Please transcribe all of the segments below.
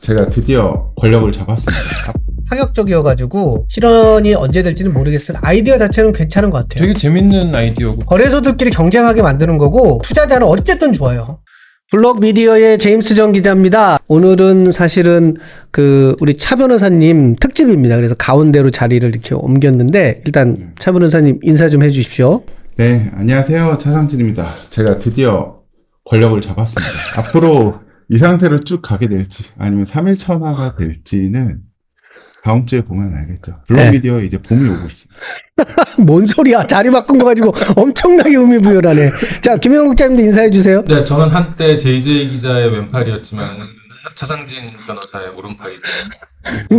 제가 드디어 권력을 잡았습니다. 파격적이어가지고 실현이 언제 될지는 모르겠으나 아이디어 자체는 괜찮은 것 같아요. 되게 재밌는 아이디어고. 거래소들끼리 경쟁하게 만드는 거고 투자자는 어쨌든 좋아요. 블록 미디어의 제임스 정 기자입니다. 오늘은 사실은 우리 차 변호사님 특집입니다. 그래서 가운데로 자리를 이렇게 옮겼는데 일단 차 변호사님 인사 좀 해주십시오. 네, 안녕하세요. 차상진입니다. 제가 드디어 권력을 잡았습니다. 앞으로 이 상태로 쭉 가게 될지 아니면 3일 천하가 될지는 다음 주에 보면 알겠죠. 블록 미디어에 이제 봄이 오고 있습니다. 뭔 소리야. 자리 바꾼 거 가지고 엄청나게 의미부여하네. 자, 김영욱 기자님도 인사해 주세요. 네, 저는 한때 JJ 기자의 왼팔이었지만 차상진 변호사의 오른팔이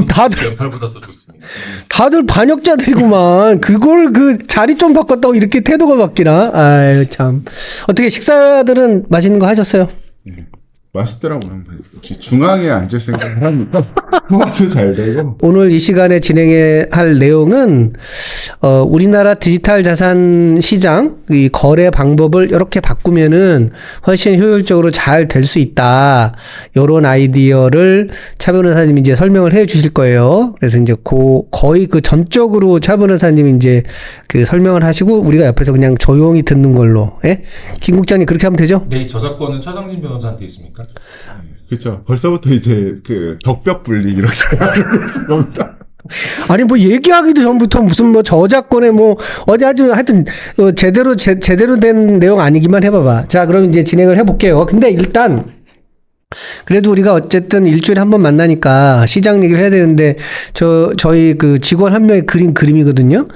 다들 왼팔보다 더 좋습니다. 다들 반역자들이구만. 그걸 자리 좀 바꿨다고 이렇게 태도가 바뀌나? 아유 참. 어떻게 식사들은 맛있는 거 하셨어요? 네, 맛있더라고요. 역시 중앙에 앉을 생각을 하니까 소화도 잘 되고. 오늘 이 시간에 진행할 내용은 우리나라 디지털 자산 시장 이 거래 방법을 이렇게 바꾸면은 훨씬 효율적으로 잘 될 수 있다. 요런 아이디어를 차 변호사님이 이제 설명을 해 주실 거예요. 그래서 이제 거의 전적으로 차 변호사님이 이제 설명을 하시고 우리가 옆에서 그냥 조용히 듣는 걸로. 예? 김 국장님 그렇게 하면 되죠? 네, 이 저작권은 차상진 변호사한테 있습니까? 그렇죠. 벌써부터 이제 격벽 분리 이렇게 하는 겁니다. 아니 뭐 얘기하기도 전부터 무슨 뭐 저작권에 뭐 어디 아주 하여튼 제대로 된 내용 아니기만 해봐봐. 자, 그럼 이제 진행을 해볼게요. 근데 일단 그래도 우리가 어쨌든 일주일에 한 번 만나니까 시장 얘기를 해야 되는데 저희 직원 한 명이 그린 그림이거든요.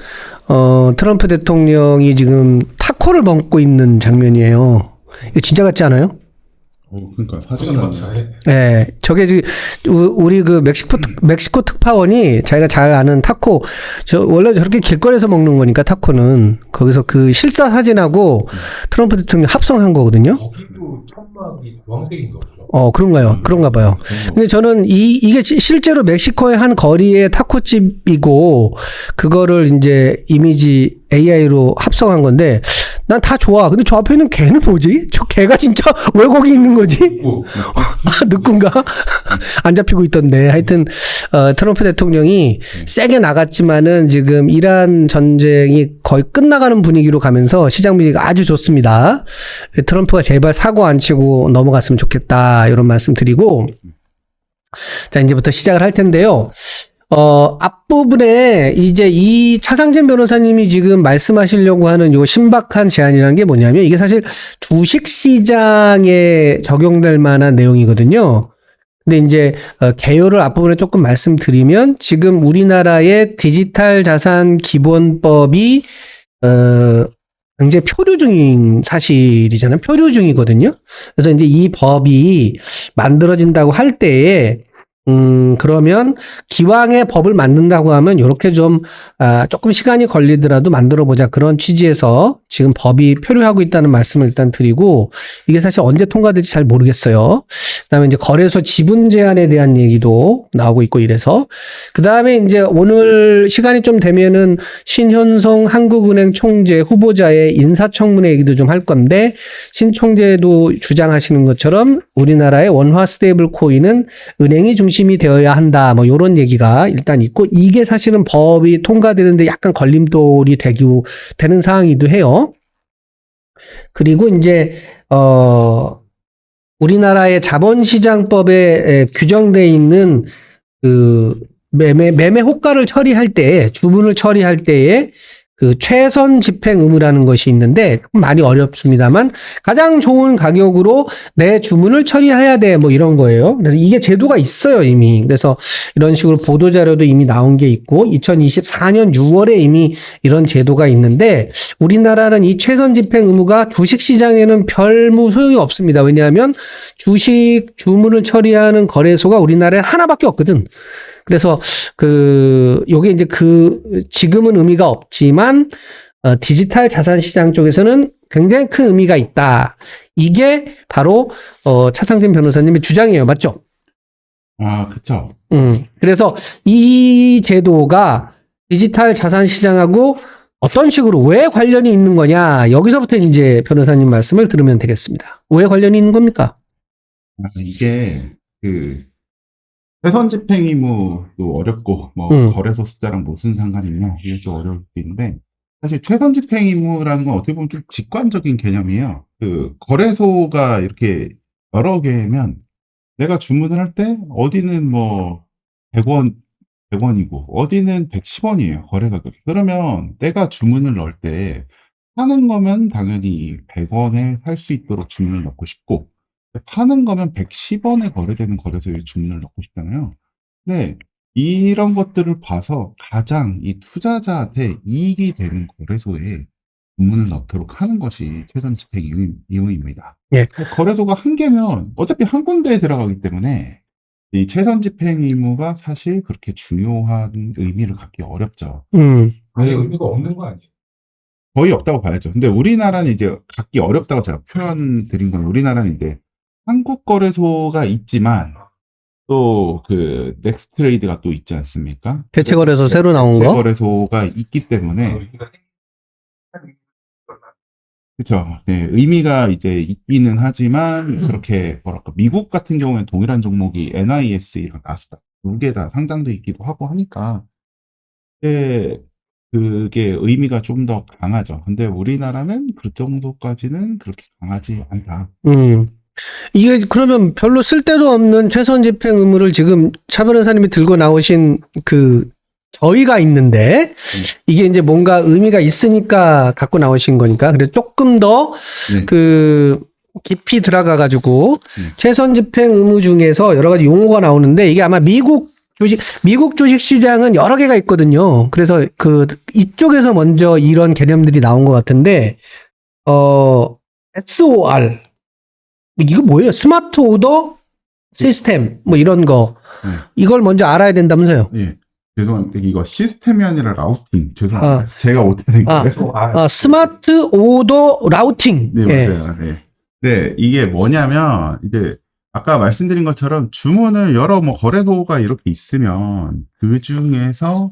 트럼프 대통령이 지금 타코를 먹고 있는 장면이에요. 이거 진짜 같지 않아요? 그러니까 사진이 네, 저게 지금 우리 멕시코 특파원이 자기가 잘 아는 타코, 원래 저렇게 길거리에서 먹는 거니까 타코는 거기서 실사 사진하고 트럼프 대통령 합성한 거거든요. 거기도 천막이 주황색인가 보죠. 그런가요? 그런가 봐요. 근데 저는 이게 실제로 멕시코의 한 거리의 타코집이고 그거를 이제 이미지 AI로 합성한 건데 난 다 좋아. 근데 저 앞에 있는 개는 뭐지? 저 개가 진짜 왜 거기 있는 거지? 늑군가? 안 잡히고 있던데. 하여튼 트럼프 대통령이 세게 나갔지만은 지금 이란 전쟁이 거의 끝나가는 분위기로 가면서 시장 분위기가 아주 좋습니다. 트럼프가 제발 사고 안 치고 넘어갔으면 좋겠다. 이런 말씀 드리고 자, 이제부터 시작을 할 텐데요. 앞부분에 이제 이 차상진 변호사님이 지금 말씀하시려고 하는 요 신박한 제안이라는 게 뭐냐면 이게 사실 주식 시장에 적용될 만한 내용이거든요. 근데 이제 개요를 앞부분에 조금 말씀드리면 지금 우리나라의 디지털 자산 기본법이 굉장히 표류 중인 사실이잖아요. 표류 중이거든요. 그래서 이제 이 법이 만들어진다고 할 때에 그러면 기왕에 법을 만든다고 하면 이렇게 조금 시간이 걸리더라도 만들어 보자 그런 취지에서 지금 법이 표류하고 있다는 말씀을 일단 드리고 이게 사실 언제 통과될지 잘 모르겠어요. 그다음에 이제 거래소 지분 제한에 대한 얘기도 나오고 있고 이래서 그다음에 이제 오늘 시간이 좀 되면은 신현송 한국은행 총재 후보자의 인사청문회 얘기도 좀 할 건데 신 총재도 주장하시는 것처럼 우리나라의 원화 스테이블 코인은 은행이 중심이 되어야 한다. 뭐 요런 얘기가 일단 있고 이게 사실은 법이 통과되는데 약간 걸림돌이 되는 상황이기도 해요. 그리고 이제 우리나라의 자본시장법에 규정되어 있는 매매 호가를 처리할 때 주문을 처리할 때에 최선 집행 의무라는 것이 있는데 많이 어렵습니다만 가장 좋은 가격으로 내 주문을 처리해야 돼 뭐 이런 거예요. 그래서 이게 제도가 있어요 이미. 그래서 이런 식으로 보도자료도 이미 나온 게 있고 2024년 6월에 이미 이런 제도가 있는데 우리나라는 이 최선 집행 의무가 주식시장에는 별무 소용이 없습니다. 왜냐하면 주식 주문을 처리하는 거래소가 우리나라에 하나밖에 없거든. 그래서 요게 이제 지금은 의미가 없지만 디지털 자산 시장 쪽에서는 굉장히 큰 의미가 있다. 이게 바로 차상진 변호사님의 주장이에요. 맞죠? 아, 그렇죠. 그래서 이 제도가 디지털 자산 시장하고 어떤 식으로 왜 관련이 있는 거냐? 여기서부터 이제 변호사님 말씀을 들으면 되겠습니다. 왜 관련이 있는 겁니까? 이게 최선 집행 의무도 어렵고 뭐 거래소 숫자랑 무슨 상관이 있냐 이게 또 어려울 수 있는데 사실 최선 집행 의무라는 건 어떻게 보면 좀 직관적인 개념이에요. 그 거래소가 이렇게 여러 개면 내가 주문을 할 때 어디는 뭐 100원 100원이고 어디는 110원이에요. 거래 가격이. 그러면 내가 주문을 넣을 때 사는 거면 당연히 100원에 살 수 있도록 주문을 넣고 싶고 파는 거면 110원에 거래되는 거래소에 주문을 넣고 싶잖아요. 네. 이런 것들을 봐서 가장 이 투자자한테 이익이 되는 거래소에 주문을 넣도록 하는 것이 최선 집행 의무입니다. 예. 거래소가 한 개면 어차피 한 군데에 들어가기 때문에 이 최선 집행 의무가 사실 그렇게 중요한 의미를 갖기 어렵죠. 아예 의미가 없는 거 아니에요? 거의 없다고 봐야죠. 근데 우리나라는 이제 갖기 어렵다고 제가 표현 드린 건 우리나라는 이제 한국 거래소가 있지만 또 그 넥스트레이드가 또 있지 않습니까? 대체 거래소 새로 나온 대체 거? 거래소가 있기 때문에 의미가 그렇죠. 네, 의미가 이제 있기는 하지만 그렇게 뭐랄까 미국 같은 경우에는 동일한 종목이 NIS랑 나스닥 두 개 다 상장돼 있기도 하고 하니까 그게 의미가 좀 더 강하죠. 근데 우리나라는 그 정도까지는 그렇게 강하지 않다. 이게 그러면 별로 쓸데도 없는 최선 집행 의무를 지금 차 변호사님이 들고 나오신 그 저희가 있는데 이게 이제 뭔가 의미가 있으니까 갖고 나오신 거니까 그래서 조금 더 네. 그 깊이 들어가 가지고 최선 집행 의무 중에서 여러 가지 용어가 나오는데 이게 아마 미국 주식 시장은 여러 개가 있거든요. 그래서 그 이쪽에서 먼저 이런 개념들이 나온 것 같은데 SOR 이거 뭐예요? 스마트 오더 시스템 뭐 이런 거 이걸 먼저 알아야 된다면서요? 예. 죄송한데 이거 시스템이 아니라 라우팅. 죄송합니다. 제가 못하는 거예요. 스마트 오더 라우팅. 네, 맞아요. 네. 네, 이게 뭐냐면 이제 아까 말씀드린 것처럼 주문을 여러 뭐 거래소가 이렇게 있으면 그 중에서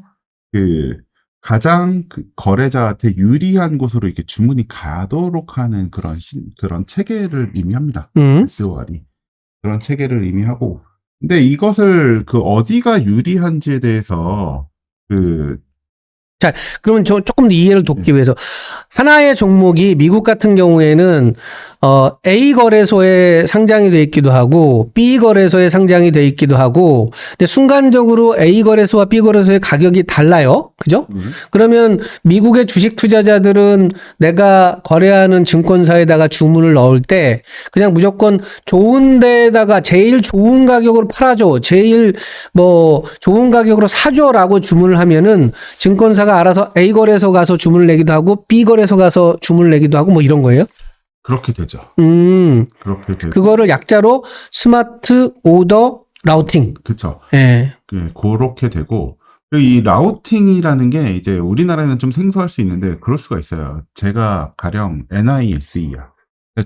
그 가장 그 거래자한테 유리한 곳으로 이렇게 주문이 가도록 하는 그런 체계를 의미합니다. SOR이. 그런 체계를 의미하고. 근데 이것을 그 어디가 유리한지에 대해서 그러면 저 조금 더 이해를 돕기 위해서 하나의 종목이 미국 같은 경우에는 A 거래소에 상장이 돼 있기도 하고 B 거래소에 상장이 돼 있기도 하고 근데 순간적으로 A 거래소와 B 거래소의 가격이 달라요. 그죠? 그러면 미국의 주식 투자자들은 내가 거래하는 증권사에다가 주문을 넣을 때 그냥 무조건 좋은 데다가 제일 좋은 가격으로 팔아줘. 제일 뭐 좋은 가격으로 사줘라고 주문을 하면은 증권사가 알아서 A 거래소 가서 주문을 내기도 하고 B 거래소 가서 주문을 내기도 하고 뭐 이런 거예요? 그렇게 되죠. 그렇게 되고. 그거를 약자로 스마트 오더 라우팅. 그렇죠. 예. 그렇게 되고 그리고 이 라우팅이라는 게 이제 우리나라에는 좀 생소할 수 있는데 그럴 수가 있어요. 제가 가령 NISE야.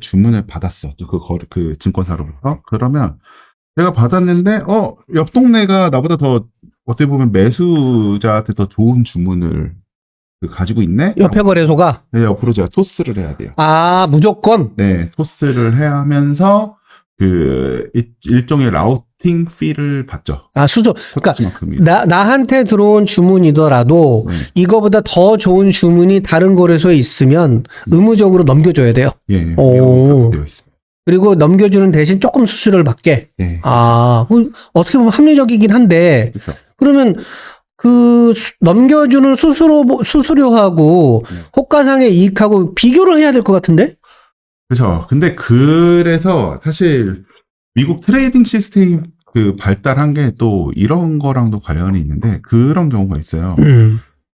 주문을 받았어. 그 증권사로부터. 그러면 내가 받았는데 옆 동네가 나보다 더 어떻게 보면 매수자한테 더 좋은 주문을 가지고 있네? 옆에 거래소가? 네, 옆으로 제가 토스를 해야 돼요. 아, 무조건? 네, 토스를 해야 하면서 일종의 라우팅 피를 받죠. 아, 그러니까 나한테 들어온 주문이더라도 이거보다 더 좋은 주문이 다른 거래소에 있으면 의무적으로 넘겨줘야 돼요. 예, 오. 되어 있습니다. 그리고 넘겨주는 대신 조금 수수료를 받게. 네. 아, 어떻게 보면 합리적이긴 한데. 그렇죠. 그러면 넘겨주는 수수료하고 호가상의 이익하고 비교를 해야 될 것 같은데? 그렇죠. 근데 그래서 사실 미국 트레이딩 시스템 발달한 게 또 이런 거랑도 관련이 있는데 그런 경우가 있어요.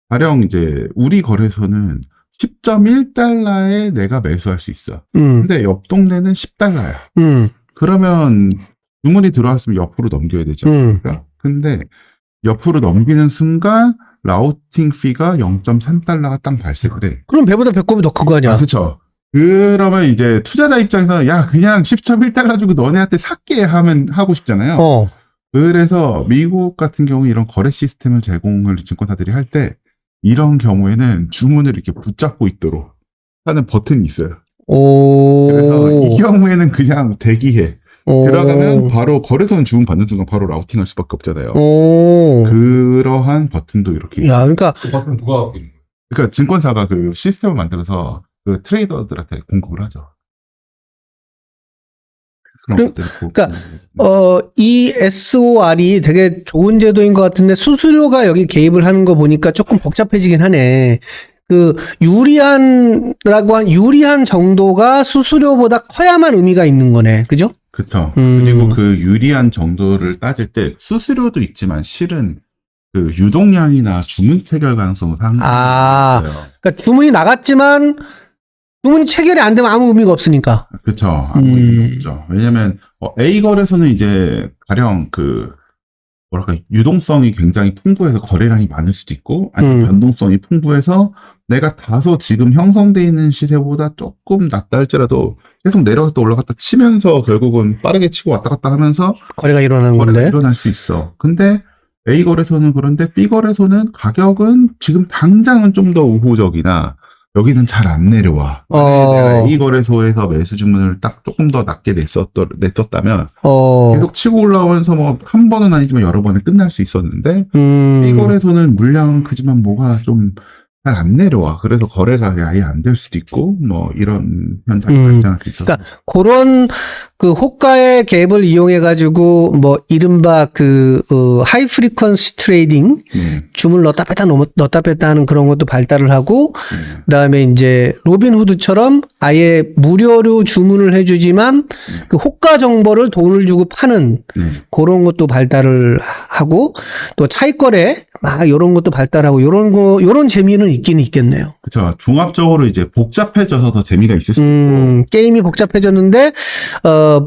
가령 이제 우리 거래소는 10.1달러에 내가 매수할 수 있어. 근데 옆 동네는 10달러야. 그러면 주문이 들어왔으면 옆으로 넘겨야 되죠. 근데 옆으로 넘기는 순간 라우팅 피가 0.3달러가 딱 발생을 해. 그럼 배보다 배꼽이 더 큰 거 아니야? 그렇죠. 그러면 이제 투자자 입장에서 야 그냥 10.1달러 주고 너네한테 샀게 하고 싶잖아요. 그래서 미국 같은 경우 이런 거래 시스템을 제공을 증권사들이 할 때 이런 경우에는 주문을 이렇게 붙잡고 있도록 하는 버튼이 있어요. 그래서 이 경우에는 그냥 대기해. 들어가면 바로 거래소는 주문 받는 순간 바로 라우팅할 수밖에 없잖아요. 오. 그러한 버튼도 이렇게. 야, 그러니까 그 버튼 누가 하고 있는 거예요? 그러니까 증권사가 그 시스템을 만들어서 그 트레이더들한테 공급을 하죠. 그런 것들. 그러니까 이 SOR이 되게 좋은 제도인 것 같은데 수수료가 여기 개입을 하는 거 보니까 조금 복잡해지긴 하네. 그 유리한 정도가 수수료보다 커야만 의미가 있는 거네. 그죠? 그렇죠. 그리고 그 유리한 정도를 따질 때 수수료도 있지만 실은 그 유동량이나 주문 체결 가능성은 상당히 있어요. 그러니까 주문이 나갔지만 주문이 체결이 안 되면 아무 의미가 없으니까. 그렇죠. 아무 의미가 없죠. 왜냐면 A 거래소는 이제 가령 그 뭐랄까 유동성이 굉장히 풍부해서 거래량이 많을 수도 있고 아니면 변동성이 풍부해서 내가 다소 지금 형성되어 있는 시세보다 조금 낮다 할지라도 계속 내려갔다 올라갔다 치면서 결국은 빠르게 치고 왔다 갔다 하면서 거래가 일어나는 거래가 건데. 일어날 수 있어. 근데 A 거래소는 그런데 B 거래소는 가격은 지금 당장은 좀 더 우호적이나 여기는 잘 안 내려와. 만약에 내가 A 거래소에서 매수 주문을 딱 조금 더 낮게 냈었다면 계속 치고 올라오면서 뭐 한 번은 아니지만 여러 번에 끝날 수 있었는데 B 거래소는 물량은 크지만 뭐가 좀 잘 안 내려와. 그래서 거래가 아예 안 될 수도 있고 뭐 이런 현상이 발생할 수 있어서. 그러니까 그런 그 호가의 갭을 이용해 가지고 뭐 이른바 그 하이 프리퀀시 트레이딩 주문을 넣었다 뺐다 하는 그런 것도 발달을 하고 그다음에 이제 로빈후드처럼 아예 무료로 주문을 해주지만 그 호가 정보를 돈을 주고 파는 그런 것도 발달을 하고 또 차익거래 막 이런 것도 발달하고 요런 재미는 있긴 있겠네요. 그렇죠. 종합적으로 이제 복잡해져서 더 재미가 있을 수 있고. 게임이 복잡해졌는데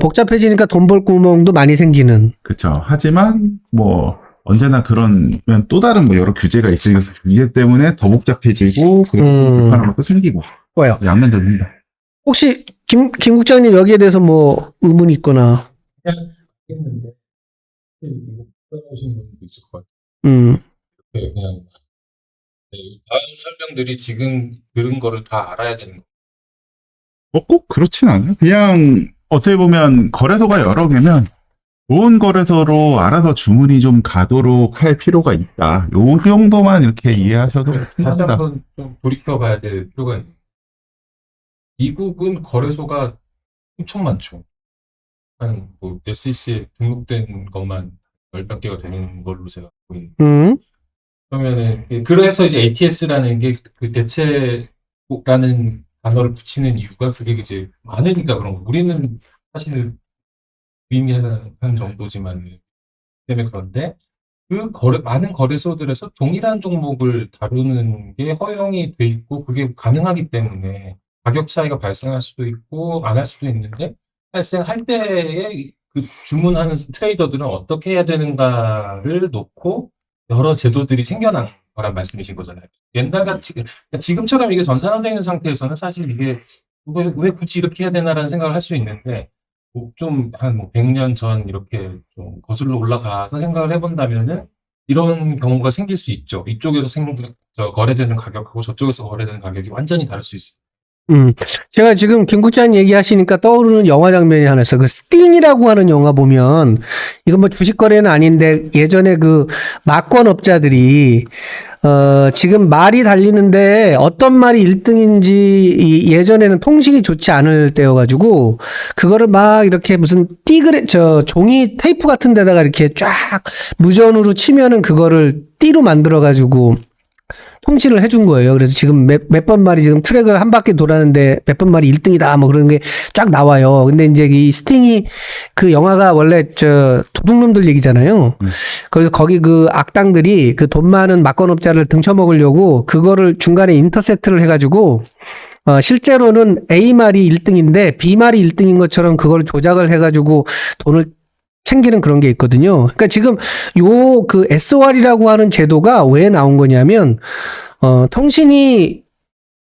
복잡해지니까 돈 벌 구멍도 많이 생기는. 그렇죠. 하지만 뭐 언제나 그런 또 다른 뭐 여러 규제가 있으니까 규제 때문에 더 복잡해지고 그리고 불편한 것도 생기고. 좋아요. 양면적입니다. 혹시 김 국장님 여기에 대해서 뭐 의문이 있거나. 했는데 이거 오시는 분도 있을 것 같아요. 그냥 다음 설명들이 지금 들은 거를 다 알아야 되는 거. 꼭 그렇진 않아요. 그냥 어떻게 보면 거래소가 여러 개면 좋은 거래소로 알아서 주문이 좀 가도록 할 필요가 있다. 요 정도만 이렇게 이해하셔도 다시 충분하다. 한번 좀 돌이켜봐야 될 필요가 있는. 미국은 거래소가 엄청 많죠. 한 뭐 SEC에 등록된 것만 10몇 개가 되는 걸로 제가 알고 있는데. 그러면은 그래서 이제 ATS라는 게 그 대체라는 단어를 붙이는 이유가 그게 이제 많으니까 그런 거. 우리는 사실 유의미한 정도지만 때문에 그런데 그 많은 거래소들에서 동일한 종목을 다루는 게 허용이 돼 있고 그게 가능하기 때문에 가격 차이가 발생할 수도 있고 안 할 수도 있는데 발생할 때에 그 주문하는 트레이더들은 어떻게 해야 되는가를 놓고 여러 제도들이 생겨난 거란 말씀이신 거잖아요. 옛날같이 지금처럼 이게 전산화되어 있는 상태에서는 사실 이게 왜 굳이 이렇게 해야 되나라는 생각을 할 수 있는데 좀 한 뭐 100년 전 이렇게 좀 거슬러 올라가서 생각을 해본다면은 이런 경우가 생길 수 있죠. 이쪽에서 거래되는 가격하고 저쪽에서 거래되는 가격이 완전히 다를 수 있어요. 제가 지금 김 국장님 얘기하시니까 떠오르는 영화 장면이 하나 있어요. 그 스팅이라고 하는 영화 보면 이건 뭐 주식 거래는 아닌데 예전에 그 막권업자들이 지금 말이 달리는데 어떤 말이 1등인지 예전에는 통신이 좋지 않을 때여가지고 그거를 막 이렇게 무슨 종이 테이프 같은 데다가 이렇게 쫙 무전으로 치면은 그거를 띠로 만들어가지고 통치를 해준 거예요. 그래서 지금 몇 번 말이 지금 트랙을 한 바퀴 돌았는데 몇 번 말이 1등이다 뭐 그런 게 쫙 나와요. 근데 이제 이 스팅이 그 영화가 원래 도둑놈들 얘기잖아요. 그래서 거기 그 악당들이 그 돈 많은 막권업자를 등쳐먹으려고 그거를 중간에 인터셉트를 해가지고 실제로는 A 말이 1등인데 B 말이 1등인 것처럼 그걸 조작을 해가지고 돈을 챙기는 그런 게 있거든요. 그러니까 지금 그 SOR이라고 하는 제도가 왜 나온 거냐면, 통신이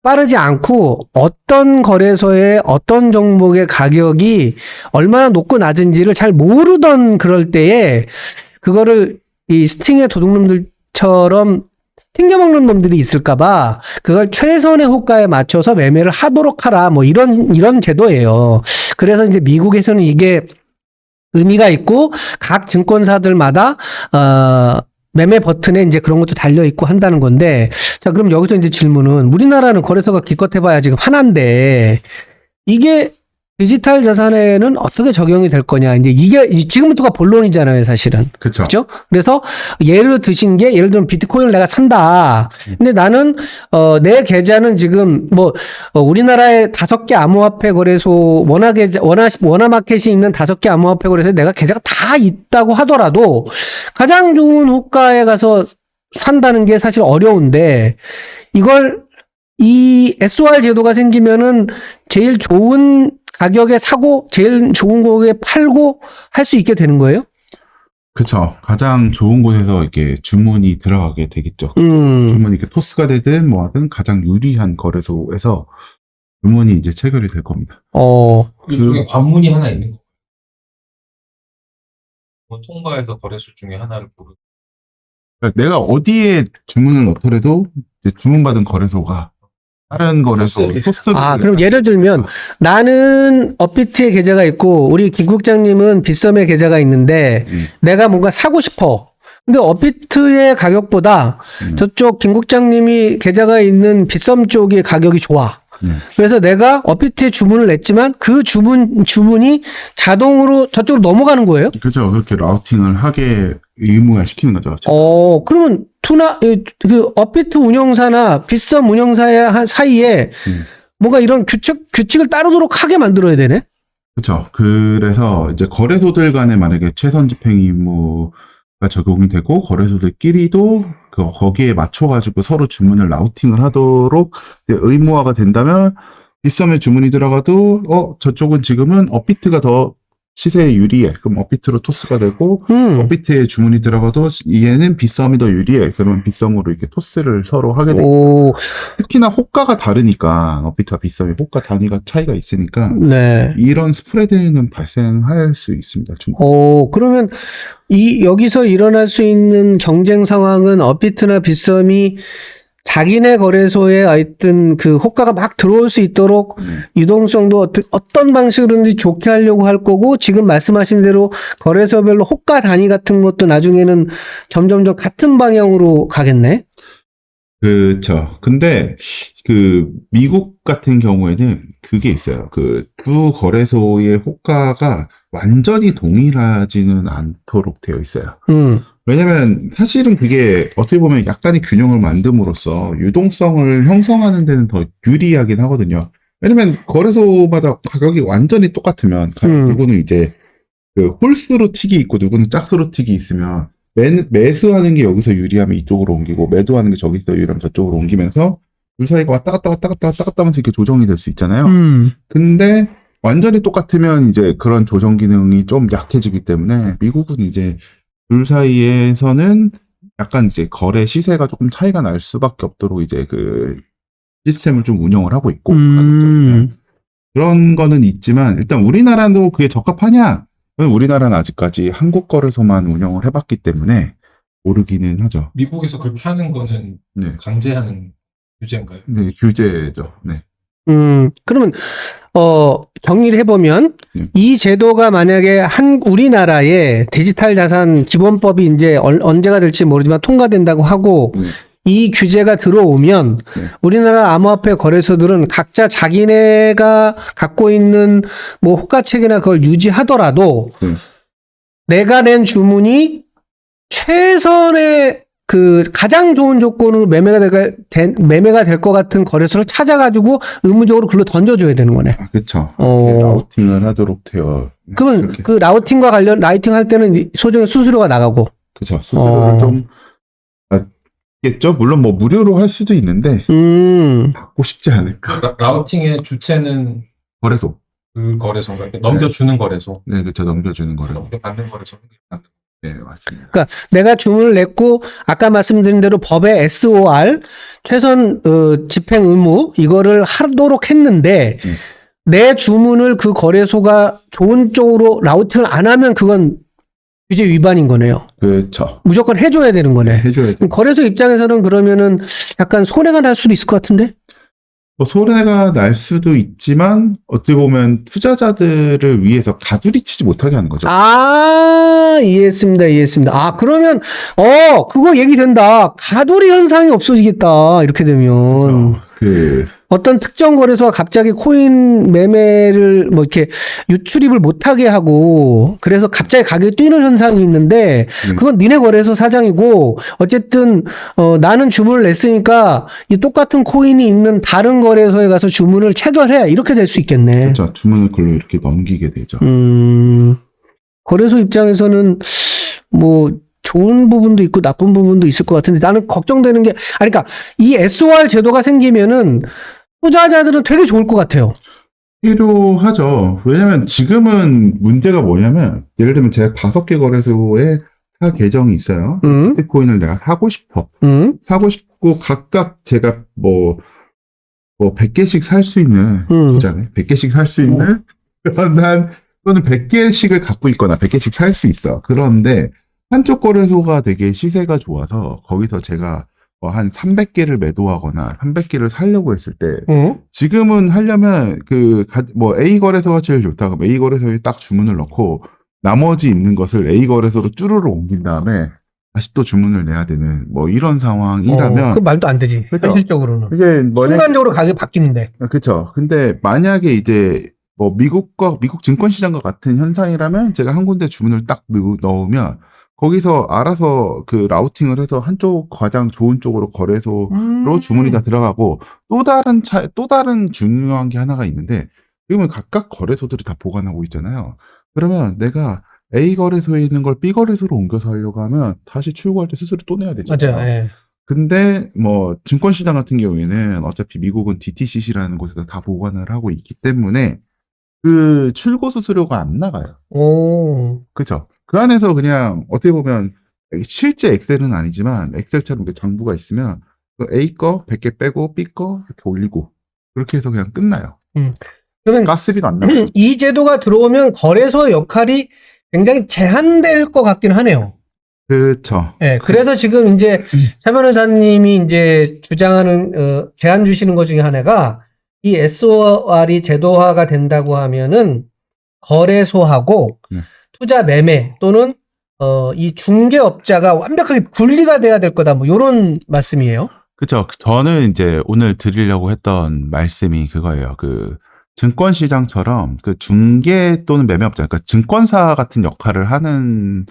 빠르지 않고 어떤 거래소의 어떤 종목의 가격이 얼마나 높고 낮은지를 잘 모르던 그럴 때에 그거를 이 스팅의 도둑놈들처럼 튕겨먹는 놈들이 있을까봐 그걸 최선의 호가에 맞춰서 매매를 하도록 하라 뭐 이런 제도예요. 그래서 이제 미국에서는 이게 의미가 있고 각 증권사들마다 매매 버튼에 이제 그런 것도 달려 있고 한다는 건데, 자, 그럼 여기서 이제 질문은, 우리나라는 거래소가 기껏 해봐야 지금 하나인데 이게 디지털 자산에는 어떻게 적용이 될 거냐. 이제 이게 지금부터가 본론이잖아요, 사실은. 그쵸. 그렇죠? 그래서 예를 드신 게, 예를 들면 비트코인을 내가 산다. 근데 나는 내 계좌는 지금 우리나라에 5개 암호화폐 거래소, 원화마켓이 있는 5개 암호화폐 거래소에 내가 계좌가 다 있다고 하더라도 가장 좋은 호가에 가서 산다는 게 사실 어려운데, 이 SOR 제도가 생기면은 제일 좋은 가격에 사고 제일 좋은 가격에 팔고 할 수 있게 되는 거예요? 그쵸. 가장 좋은 곳에서 이렇게 주문이 들어가게 되겠죠. 주문이 이렇게 토스가 되든 뭐 하든 가장 유리한 거래소에서 주문이 이제 체결이 될 겁니다. 일종의 관문이 하나 있는 거예요. 통과해서 거래소 중에 하나를 고르. 그러니까 내가 어디에 주문을 넣더라도 이제 주문받은 거래소가 다른 거래소 토스를. 그럼 예를 들면 나는 업비트에 계좌가 있고 우리 김 국장님은 빗썸에 계좌가 있는데 내가 뭔가 사고 싶어. 근데 업비트의 가격보다 저쪽 김 국장님이 계좌가 있는 빗썸 쪽의 가격이 좋아. 그래서 내가 업비트에 주문을 냈지만 그 주문이 자동으로 저쪽으로 넘어가는 거예요? 그렇죠. 그렇게 라우팅을 하게 의무화 시키는 거죠. 그러면 그 업비트 운영사나 빗썸 운영사의 사이에 뭔가 이런 규칙을 따르도록 하게 만들어야 되네? 그렇죠. 그래서 이제 거래소들 간에 만약에 최선 집행 의무가 적용이 되고 거래소들끼리도 거기에 맞춰가지고 서로 주문을 라우팅을 하도록 의무화가 된다면 빗썸에 주문이 들어가도 저쪽은 지금은 업비트가 더 시세에 유리해. 그럼 업비트로 토스가 되고 업비트에 주문이 들어가도 얘는 빗썸이 더 유리해. 그러면 빗썸으로 이렇게 토스를 서로 하게 되고 특히나 호가가 다르니까 업비트와 빗썸이 호가 단위가 차이가 있으니까 네. 이런 스프레드는 발생할 수 있습니다. 그러면 여기서 일어날 수 있는 경쟁 상황은 업비트나 빗썸이 자기네 거래소에 하여튼 그 호가가 막 들어올 수 있도록 유동성도 어떤 방식으로든지 좋게 하려고 할 거고, 지금 말씀하신 대로 거래소별로 호가 단위 같은 것도 나중에는 점점 같은 방향으로 가겠네? 그렇죠. 근데 미국 같은 경우에는 그게 있어요. 두 거래소의 호가가 완전히 동일하지는 않도록 되어 있어요. 왜냐면 사실은 그게 어떻게 보면 약간의 균형을 만듦으로써 유동성을 형성하는 데는 더 유리하긴 하거든요. 왜냐면 거래소마다 가격이 완전히 똑같으면 누구는 이제 홀수로 틱이 있고 누구는 짝수로 틱이 있으면 매수하는 게 여기서 유리하면 이쪽으로 옮기고 매도하는 게 저기서 유리하면 저쪽으로 옮기면서 둘 사이가 왔다 갔다 하면서 이렇게 조정이 될 수 있잖아요. 근데 완전히 똑같으면 이제 그런 조정 기능이 좀 약해지기 때문에 미국은 이제 둘 사이에서는 약간 이제 거래 시세가 조금 차이가 날 수밖에 없도록 이제 시스템을 좀 운영을 하고 있고 그런 거는 있지만 일단 우리나라도 그게 적합하냐? 우리나라는 아직까지 한국 거래소만 운영을 해봤기 때문에 모르기는 하죠. 미국에서 그렇게 하는 거는 강제하는 규제인가요? 네, 규제죠. 네. 그러면 정리를 해보면 이 제도가 만약에 우리나라의 디지털 자산 기본법이 이제 언제가 될지 모르지만 통과된다고 하고 이 규제가 들어오면 우리나라 암호화폐 거래소들은 각자 자기네가 갖고 있는 뭐 호가책이나 그걸 유지하더라도 내가 낸 주문이 최선의 가장 좋은 조건으로 매매가 될 것 같은 거래소를 찾아가지고 의무적으로 글로 던져줘야 되는 거네. 그렇죠. 라우팅을 하도록 되어. 그러면 그 라우팅과 관련 라이팅 할 때는 소정의 수수료가 나가고. 그렇죠. 수수료를 좀 받겠죠. 물론 뭐 무료로 할 수도 있는데 받고 싶지 않을까. 라우팅의 주체는 거래소. 그 거래소인가요? 넘겨주는 거래소. 네, 그렇죠. 넘겨주는 거래소. 넘겨받는 거래소. 네, 맞습니다. 그러니까 내가 주문을 냈고 아까 말씀드린 대로 법의 SOR 최선 집행 의무 이거를 하도록 했는데 내 주문을 그 거래소가 좋은 쪽으로 라우팅을 안 하면 그건 규제 위반인 거네요. 그렇죠. 무조건 해줘야 되는 거네. 해줘야 돼. 거래소 입장에서는 그러면은 약간 손해가 날 수도 있을 것 같은데? 뭐 손해가 날 수도 있지만 어떻게 보면 투자자들을 위해서 가두리치지 못하게 하는 거죠. 아, 이해했습니다. 아, 그러면, 그거 얘기된다. 가돌이 현상이 없어지겠다. 이렇게 되면. 어떤 특정 거래소가 갑자기 코인 매매를 뭐 이렇게 유출입을 못하게 하고 그래서 갑자기 가격이 뛰는 현상이 있는데 그건 니네 거래소 사장이고 어쨌든 나는 주문을 냈으니까 이 똑같은 코인이 있는 다른 거래소에 가서 주문을 체결해 이렇게 될 수 있겠네. 그렇죠. 주문을 글로 이렇게 넘기게 되죠. 거래소 입장에서는 뭐 좋은 부분도 있고 나쁜 부분도 있을 것 같은데 나는 걱정되는 게 그러니까 이 SOR 제도가 생기면은 투자자들은 되게 좋을 것 같아요. 필요하죠. 왜냐면 지금은 문제가 뭐냐면 예를 들면 제가 5개 거래소에 타 계정이 있어요. 비트코인을 내가 사고 싶어. 사고 싶고 각각 제가 뭐 100개씩 살 수 있는 투자네. 100개씩 살 수 있는 그런 또는 100개씩을 갖고 있거나 100개씩 살 수 있어. 그런데 한쪽 거래소가 되게 시세가 좋아서 거기서 제가 한 300개를 매도하거나 300개를 살려고 했을 때 지금은 하려면 A 거래소가 제일 좋다. 그럼 A 거래소에 딱 주문을 넣고 나머지 있는 것을 A 거래소로 쭈루루 옮긴 다음에 다시 또 주문을 내야 되는 뭐 이런 상황이라면 그 말도 안 되지. 그쵸? 현실적으로는. 이게 순간적으로 가격이 바뀌는데. 그렇죠. 근데 만약에 이제 뭐 미국 증권 시장과 같은 현상이라면 제가 한 군데 주문을 딱 넣으면 거기서 알아서 그 라우팅을 해서 한쪽 가장 좋은 쪽으로 거래소로 주문이 다 들어가고 또 다른 중요한 게 하나가 있는데 지금은 각각 거래소들이 다 보관하고 있잖아요. 그러면 내가 A 거래소에 있는 걸 B 거래소로 옮겨서 하려고 하면 다시 출고할 때 수수료 또 내야 되잖아요. 맞아요. 예. 근데 뭐 증권시장 같은 경우에는 어차피 미국은 DTCC라는 곳에서 다 보관을 하고 있기 때문에 그 출고 수수료가 안 나가요. 그렇죠. 그 안에서 그냥 어떻게 보면 실제 엑셀은 아니지만 엑셀처럼 장부가 있으면 A 거 100개 빼고 B 거 이렇게 올리고 그렇게 해서 그냥 끝나요. 그러면 가스비도 안 나가요. 이 제도가 들어오면 거래소의 역할이 굉장히 제한될 것 같긴 하네요. 그렇죠. 네, 그래서 지금 이제 차 변호사님이 이제 주장하는 제안 주시는 것 중에 하나가 이 SOR이 제도화가 된다고 하면은 거래소하고 투자 매매 또는 이 중개업자가 완벽하게 분리가 돼야 될 거다. 뭐 이런 말씀이에요. 그렇죠. 저는 이제 오늘 드리려고 했던 말씀이 그거예요. 그 증권시장처럼 그 중개 또는 매매업자, 그러니까 증권사 같은 역할을 하는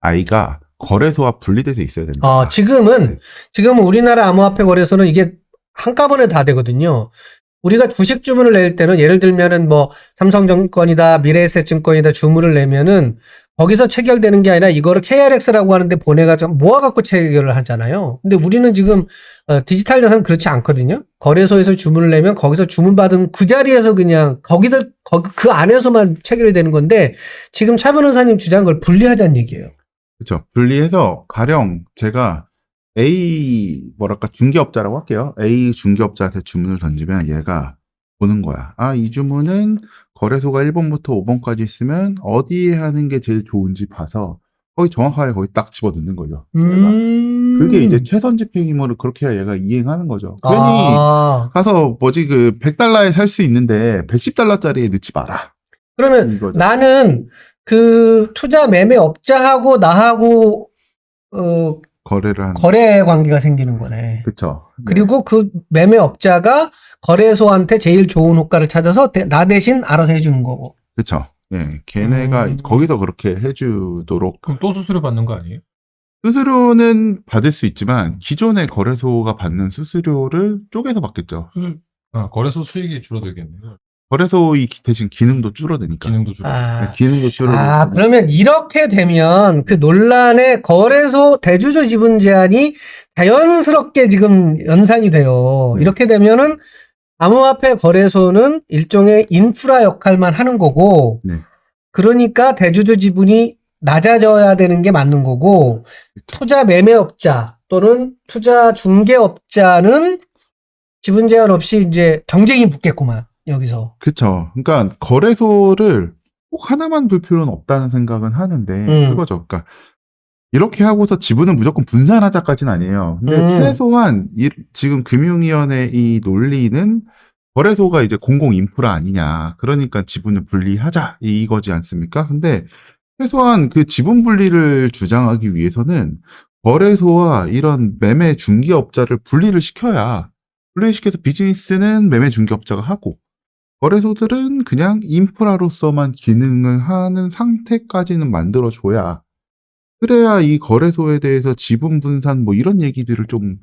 아이가 거래소와 분리돼서 있어야 된다. 지금은 우리나라 암호화폐 거래소는 이게 한꺼번에 다 되거든요. 우리가 주식 주문을 낼 때는 예를 들면은 뭐 삼성증권이다, 미래에셋증권이다 주문을 내면은 거기서 체결되는 게 아니라 이거를 KRX라고 하는데 보내가지고 모아갖고 체결을 하잖아요. 근데 우리는 지금 디지털 자산은 그렇지 않거든요. 거래소에서 주문을 내면 거기서 주문받은 그 자리에서 그냥 그 안에서만 체결이 되는 건데 지금 차 변호사님 주장한 걸 분리하자는 얘기예요. 그렇죠. 분리해서 가령 제가 중개업자라고 할게요. A 중개업자한테 주문을 던지면 얘가 보는 거야. 이 주문은 거래소가 1번부터 5번까지 있으면 어디에 하는 게 제일 좋은지 봐서 거기 정확하게 거기 딱 집어넣는 거죠. 그게 이제 최선 집행임으로 그렇게 해야 얘가 이행하는 거죠. 괜히 가서 그 100달러에 살 수 있는데 110달러짜리에 넣지 마라. 그러면 이거죠. 나는 그 투자 매매업자하고 나하고 거래를 하는 거래 관계가 생기는 거네. 그렇죠. 네. 그리고 그 매매업자가 거래소한테 제일 좋은 호가를 찾아서 나 대신 알아서 해주는 거고. 그렇죠. 네, 걔네가 거기서 그렇게 해주도록. 그럼 또 수수료 받는 거 아니에요? 수수료는 받을 수 있지만 기존의 거래소가 받는 수수료를 쪼개서 받겠죠. 거래소 수익이 줄어들겠네요. 거래소 대신 기능도 줄어드니까. 기능도 줄어들고. 기능도 줄어들고. 그러면 이렇게 되면 그 논란의 거래소 대주주 지분 제한이 자연스럽게 지금 연상이 돼요. 네. 이렇게 되면은 암호화폐 거래소는 일종의 인프라 역할만 하는 거고, 네. 그러니까 대주주 지분이 낮아져야 되는 게 맞는 거고, 투자 매매업자 또는 투자 중개업자는 지분 제한 없이 이제 경쟁이 붙겠구만. 여기서. 그쵸. 그러니까 거래소를 꼭 하나만 둘 필요는 없다는 생각은 하는데 그거죠. 그러니까 이렇게 하고서 지분을 무조건 분산하자까지는 아니에요. 근데 최소한 지금 금융위원회 이 논리는 거래소가 이제 공공 인프라 아니냐. 그러니까 지분을 분리하자. 이거지 않습니까? 근데 최소한 그 지분 분리를 주장하기 위해서는 거래소와 이런 매매 중개업자를 분리를 시켜야 분리시켜서 비즈니스는 매매 중개업자가 하고 거래소들은 그냥 인프라로서만 기능을 하는 상태까지는 만들어줘야 그래야 이 거래소에 대해서 지분 분산 뭐 이런 얘기들을 좀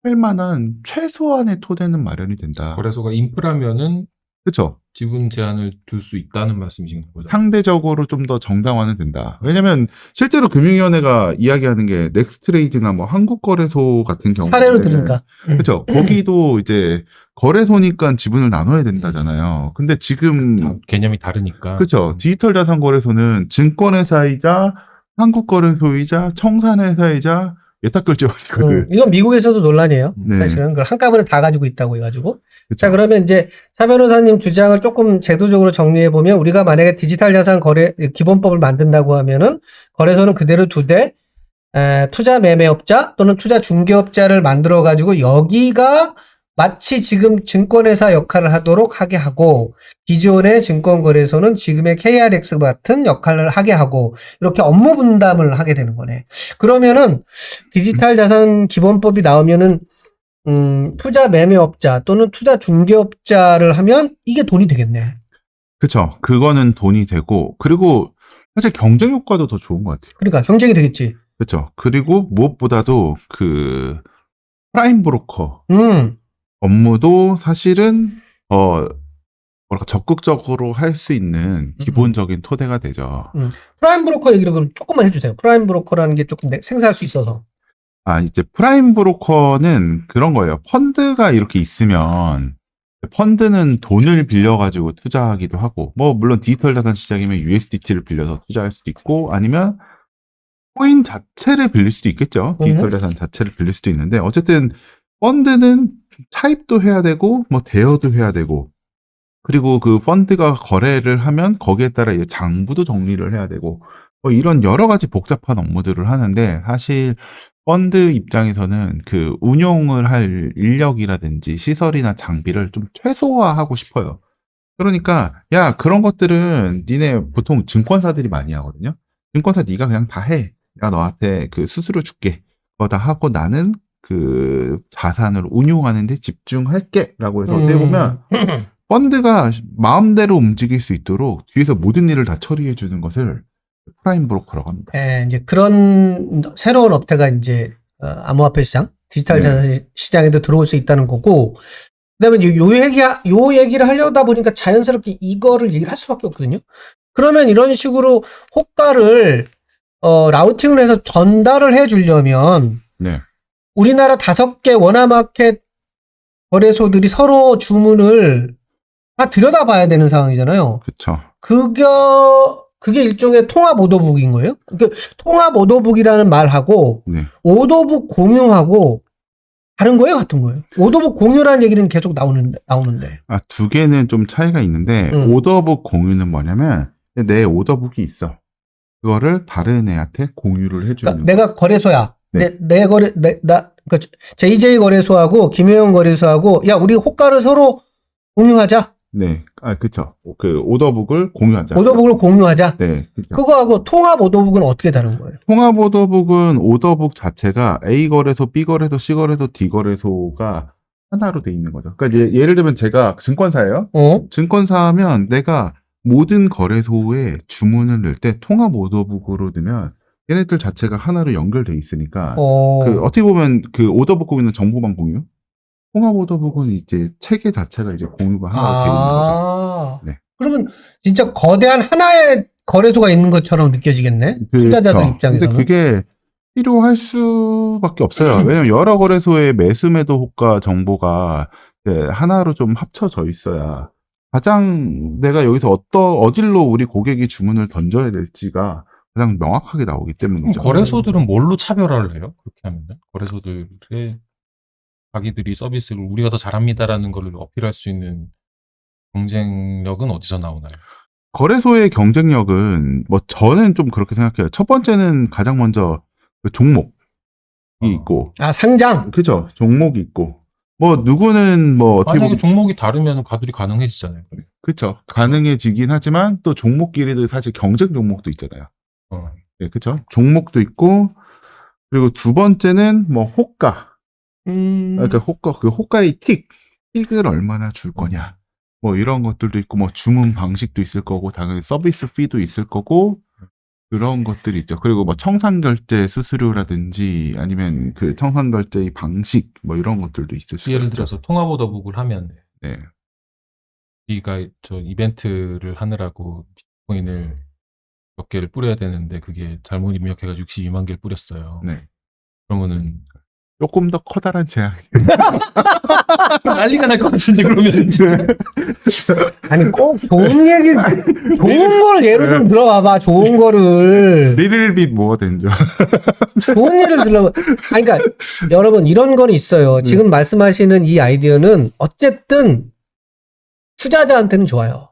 할 만한 최소한의 토대는 마련이 된다. 거래소가 인프라면은 그렇죠. 지분 제한을 둘 수 있다는 말씀이신 거죠? 상대적으로 좀 더 정당화는 된다. 왜냐면 실제로 금융위원회가 이야기하는 게 넥스트레이드나 뭐 한국거래소 같은 경우 사례로 들으니까. 그렇죠. 거기도 이제 거래소니까 지분을 나눠야 된다잖아요. 근데 지금 개념이 다르니까. 그렇죠. 디지털 자산 거래소는 증권회사이자 한국거래소이자 청산회사이자 예탁결제원이거든. 이건 미국에서도 논란이에요. 네. 사실은 그걸 한꺼번에 다 가지고 있다고 해가지고. 그쵸. 자, 그러면 이제 차 변호사님 주장을 조금 제도적으로 정리해 보면 우리가 만약에 디지털 자산 거래 기본법을 만든다고 하면은 거래소는 그대로 두되 투자 매매업자 또는 투자 중개업자를 만들어 가지고 여기가 마치 지금 증권회사 역할을 하도록 하게 하고 기존의 증권거래소는 지금의 KRX 같은 역할을 하게 하고 이렇게 업무 분담을 하게 되는 거네. 그러면은 디지털 자산 기본법이 나오면은 투자 매매업자 또는 투자 중개업자를 하면 이게 돈이 되겠네. 그쵸. 그거는 돈이 되고, 그리고 사실 경쟁 효과도 더 좋은 것 같아요. 그러니까 경쟁이 되겠지. 그쵸. 그리고 무엇보다도 그 프라임 브로커 업무도 사실은 뭐랄까 적극적으로 할 수 있는 기본적인 토대가 되죠. 프라임 브로커 얘기를 그럼 조금만 해주세요. 프라임 브로커라는 게 조금 생소할 수 있어서. 이제 프라임 브로커는 그런 거예요. 펀드가 이렇게 있으면 펀드는 돈을 빌려가지고 투자하기도 하고, 뭐 물론 디지털 자산 시장이면 USDT를 빌려서 투자할 수도 있고, 아니면 코인 자체를 빌릴 수도 있겠죠. 디지털 자산 자체를 빌릴 수도 있는데, 어쨌든 펀드는 차입도 해야 되고, 뭐 대여도 해야 되고, 그리고 그 펀드가 거래를 하면 거기에 따라 이제 장부도 정리를 해야 되고, 뭐 이런 여러 가지 복잡한 업무들을 하는데, 사실 펀드 입장에서는 그 운용을 할 인력이라든지 시설이나 장비를 좀 최소화하고 싶어요. 그러니까 야, 그런 것들은 니네 보통 증권사들이 많이 하거든요. 증권사 네가 그냥 다 해. 내가 너한테 그 수수료 줄게. 그거 다 하고 나는 그 자산을 운용하는 데 집중할게. 라고 해서 어떻게 보면 펀드가 마음대로 움직일 수 있도록 뒤에서 모든 일을 다 처리해 주는 것을 프라임 브로커라고 합니다. 이제 그런 새로운 업태가 이제 암호화폐 시장, 디지털 자산 시장에도 들어올 수 있다는 거고, 그다음에 요 얘기를 하려다 보니까 자연스럽게 이거를 얘기를 할 수밖에 없거든요. 그러면 이런 식으로 호가를 라우팅을 해서 전달을 해주려면 네. 우리나라 5개 원화마켓 거래소들이 서로 주문을 다 들여다봐야 되는 상황이잖아요. 그렇죠. 그게 일종의 통합 오더북인 거예요? 그러니까 통합 오더북이라는 말하고 네. 오더북 공유하고 다른 거예요, 같은 거예요? 오더북 공유라는 얘기는 계속 나오는데. 두 개는 좀 차이가 있는데 오더북 공유는 뭐냐면 내 오더북이 있어. 그거를 다른 애한테 공유를 해주는. 그러니까 내가 거래소야. 네. 그러니까 JJ 거래소하고 김혜영 거래소하고 야, 우리 호가를 서로 공유하자. 네. 그쵸. 그 오더북을 공유하자. 오더북을 공유하자. 네. 그렇죠. 그거하고 통합 오더북은 어떻게 다른 거예요? 통합 오더북은 오더북 자체가 A 거래소, B 거래소, C 거래소, D 거래소가 하나로 돼 있는 거죠. 그러니까 예를 들면 제가 증권사예요. 증권사하면 내가 모든 거래소에 주문을 넣을 때 통합 오더북으로 넣으면 얘네들 자체가 하나로 연결돼 있으니까 그 어떻게 보면 그 오더북 공유는 정보만 공유, 통합 오더북은 이제 체계 자체가 이제 공유가 하나로 돼 있는 거죠. 네. 그러면 진짜 거대한 하나의 거래소가 있는 것처럼 느껴지겠네. 투자자들 입장에서는. 근데 그게 필요할 수밖에 없어요. 왜냐면 여러 거래소의 매수 매도 호가 정보가 하나로 좀 합쳐져 있어야 가장 내가 여기서 어딜로 우리 고객이 주문을 던져야 될지가 가장 명확하게 나오기 때문이죠. 거래소들은 뭘로 차별화를 해요? 그렇게 하면 거래소들의 자기들이 서비스를 우리가 더 잘합니다라는 걸 어필할 수 있는 경쟁력은 어디서 나오나요? 거래소의 경쟁력은 뭐 저는 좀 그렇게 생각해요. 첫 번째는 가장 먼저 그 종목이 있고, 아, 상장. 그죠? 종목이 있고, 뭐 누구는 뭐 어떻게 만약에 보면 종목이 다르면 가둘이 가능해지잖아요. 그렇죠. 가능해지긴 하지만 또 종목끼리도 사실 경쟁 종목도 있잖아요. 어. 네, 그렇죠. 종목도 있고 그리고 두 번째는 뭐 호가. 그러니까 호가의 틱을 얼마나 줄 거냐. 뭐 이런 것들도 있고 뭐 주문 방식도 있을 거고 당연히 서비스 피도 있을 거고 그런 것들이 있죠. 그리고 뭐 청산 결제 수수료라든지 아니면 그 청산 결제의 방식 뭐 이런 것들도 있을 수 예를 있죠. 들어서 통화보더북을 하면 네. 우리가 저 이벤트를 하느라고 비트코인을 몇 개를 뿌려야 되는데 그게 잘못 입력해가지고 62만 개를 뿌렸어요. 네. 그러면은 조금 더 커다란 제한. 난리가 날 것 같은데 그러면 아니, 꼭 좋은 얘기, 좋은 걸 예로 좀 들어와봐, 좋은 거를. 리틀빗 뭐가 된 줄. 좋은 예를 들어봐. 아니, 그러니까, 여러분, 이런 건 있어요. 지금 말씀하시는 이 아이디어는 어쨌든 투자자한테는 좋아요.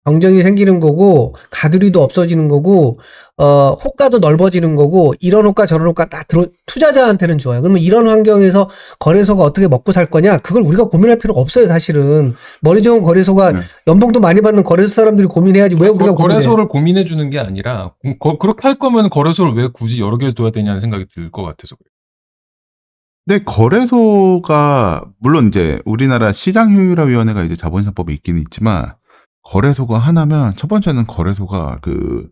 경쟁이 생기는 거고, 가두리도 없어지는 거고, 호가도 넓어지는 거고, 이런 호가 저런 호가 다 투자자한테는 좋아요. 그러면 이런 환경에서 거래소가 어떻게 먹고 살 거냐? 그걸 우리가 고민할 필요가 없어요, 사실은. 머리 좋은 거래소가 연봉도 많이 받는 거래소 사람들이 고민해야지 왜 우리가 고민해? 거래소를 고민해 주는 게 아니라 그렇게 할 거면 거래소를 왜 굳이 여러 개를 둬야 되냐는 생각이 들 것 같아서 그래요. 근데 거래소가 물론 이제 우리나라 시장효율화위원회가 이제 자본시장법에 있기는 있지만 거래소가 하나면 첫 번째는 거래소가 그